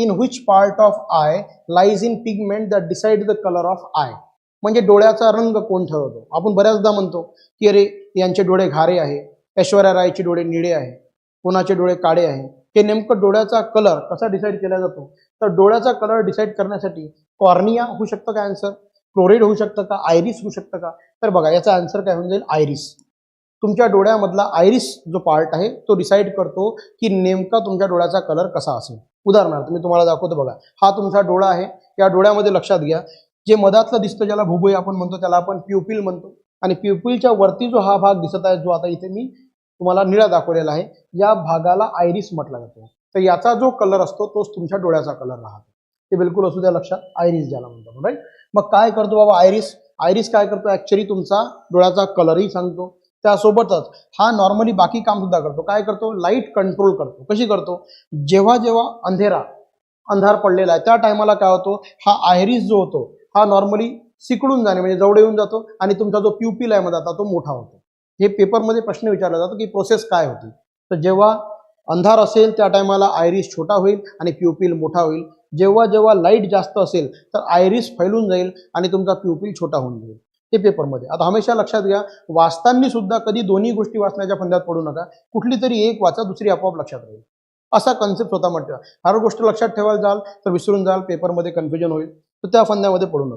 In which part of eye lies in pigment that decide the color of eye. म्हणजे डोळ्याचा रंग कोण ठरवतो. आपण बऱ्याचदा म्हणतो की अरे यांचे डोळे घारे आहे, ऐश्वर्या रायचे डोळे निळे आहे, कोणाचे डोळे काळे आहे. हे नेमकं डोळ्याचा कलर कसा डिसाईड केला जातो. तर डोळ्याचा कलर डिसाईड करण्यासाठी कॉर्निया होऊ शकतं का आन्सर, क्लोराइड होऊ शकतं का, आयरिस होऊ शकतं का. तर बघा याचा आन्सर काय होऊन जाईल, आयरिस. तुमच्या डोळ्यामधला आयरिस जो पार्ट आहे तो डिसाईड करतो की नेमका तुमच्या डोळ्याचा कलर कसा असेल. उदाहरणार्थ मी तुम्हाला दाखवतो बघा, हा तुमचा डोळा आहे. या डोळ्यामध्ये लक्षात घ्या, जे मधातलं दिसतं ज्याला भुबुई आपण म्हणतो त्याला आपण प्युपिल म्हणतो. आणि प्युपिलच्या वरती जो हा भाग दिसत आहे, जो आता इथे मी तुम्हाला निळा दाखवलेला आहे, या भागाला आयरिस म्हटलं जातं. तर याचा जो कलर असतो तोच तुमच्या डोळ्याचा कलर राहतो. ते बिलकुल असू द्या लक्षात, आयरिस ज्याला म्हणतो. राईट. मग काय करतो बाबा आयरिस, आयरिस काय करतो, ऍक्च्युली तुमचा डोळ्याचा कलरही सांगतो. त्यासोबतच हा नॉर्मली बाकी काम सुद्धा करतो. काय करतो, लाईट कंट्रोल करतो. कशी करतो, जेव्हा जेव्हा अंधार पडलेला आहे त्या टायमाला काय होतो, हा आयरिस जो होतो हा नॉर्मली सिकडून जाणे म्हणजे जवळ येऊन जातो आणि तुमचा जो प्युपिल आहे मध्ये तो मोठा होतो. हे पेपरमध्ये प्रश्न विचारला जातो की प्रोसेस काय होती. तर जेव्हा अंधार असेल त्या टायमाला आयरिस छोटा होईल आणि प्युपिल मोठा होईल. जेव्हा जेव्हा लाईट जास्त असेल तर आयरिस फैलून जाईल आणि तुमचा प्युपिल छोटा होऊन जाईल. ते पेपरमध्ये. आता हमेशा लक्षात घ्या, वाचताना सुद्धा कधी दोन्ही गोष्टी वाचण्याच्या फंद्यात पडू नका. कुठली तरी एक वाचा, दुसरी आपोआप लक्षात राहील. असा कन्सेप्ट स्वतः ठेवा. हर गोष्ट लक्षात ठेवायला जाल तर विसरून जाल, पेपरमध्ये कन्फ्युजन होईल. तर त्या फंद्यामध्ये पडू नका.